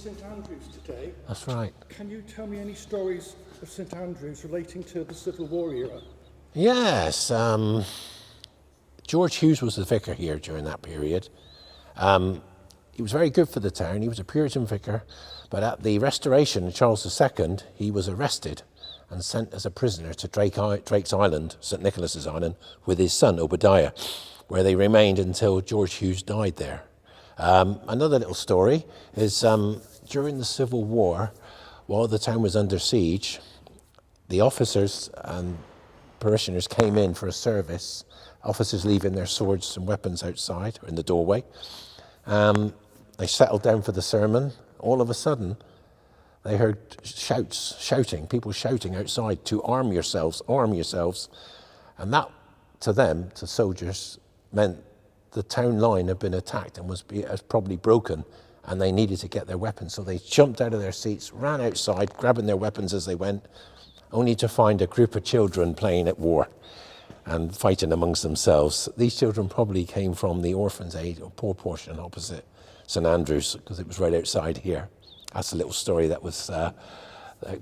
St Andrews today. That's right. Can you tell me any stories of St Andrews relating to the Civil War era? Yes, George Hughes was the vicar here during that period. He was very good for the town. He was a Puritan vicar, but at the Restoration of Charles II, he was arrested and sent as a prisoner to Drake's Island, St Nicholas's Island, with his son Obadiah, where they remained until George Hughes died there. Another little story is during the Civil War, while the town was under siege, the officers and parishioners came in for a service, officers leaving their swords and weapons outside or in the doorway. They settled down for the sermon. All of a sudden, they heard shouting, people shouting outside to arm yourselves, arm yourselves. And that, to them, to soldiers, meant the town line had been attacked and was probably broken, and they needed to get their weapons. So they jumped out of their seats, ran outside, grabbing their weapons as they went, only to find a group of children playing at war and fighting amongst themselves. These children probably came from the orphans' aid or poor portion opposite St Andrews, because it was right outside here. That's a little story that was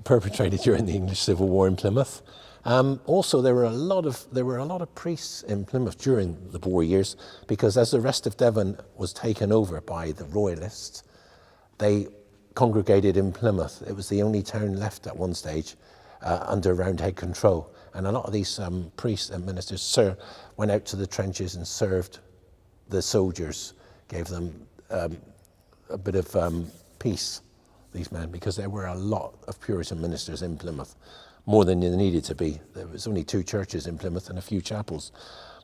perpetrated during the English Civil War in Plymouth. Also, there were a lot of priests in Plymouth during the war years, because as the rest of Devon was taken over by the Royalists, they congregated in Plymouth. It was the only town left at one stage under Roundhead control. And a lot of these priests and ministers went out to the trenches and served the soldiers, gave them a bit of peace, these men, because there were a lot of Puritan ministers in Plymouth, more than there needed to be. There was only 2 churches in Plymouth and a few chapels,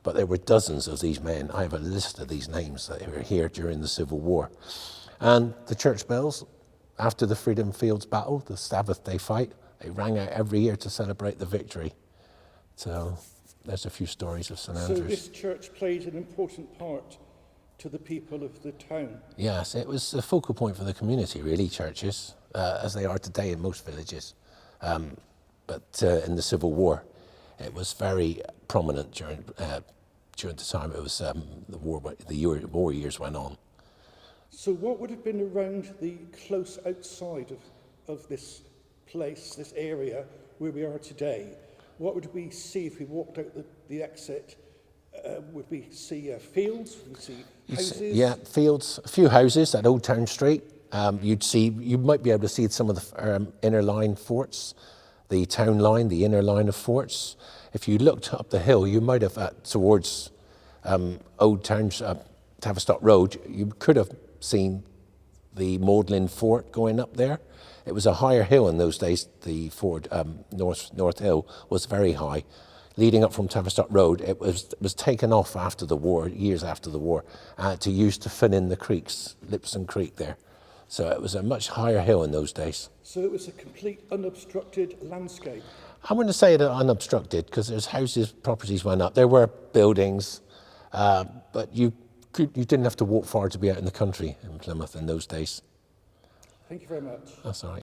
but there were dozens of these men. I have a list of these names that were here during the Civil War. And the church bells, after the Freedom Fields battle, the Sabbath Day fight, they rang out every year to celebrate the victory. So there's a few stories of St Andrews. So this church played an important part to the people of the town? Yes, it was a focal point for the community, really, churches, as they are today in most villages. But in the Civil War, it was very prominent during the time it was the war years went on. So what would have been around the close outside of this place, this area where we are today? What would we see if we walked out the exit? Would we see fields? Would we see houses? Yeah, fields, a few houses at Old Town Street. You might be able to see some of the inner line forts, the town line, the inner line of forts. If you looked up the hill, you might have towards Old Town, Tavistock Road, you could have seen the Magdalen Fort going up there. It was a higher hill in those days. The fort, North Hill, was very high. Leading up from Tavistock Road, it was taken off after the war, years after the war, to use to fill in the creeks, Lipson Creek there. So it was a much higher hill in those days. So it was a complete unobstructed landscape? I wouldn't say it unobstructed, because there's houses, properties went up. There were buildings, but you didn't have to walk far to be out in the country in Plymouth in those days. Thank you very much. That's all right.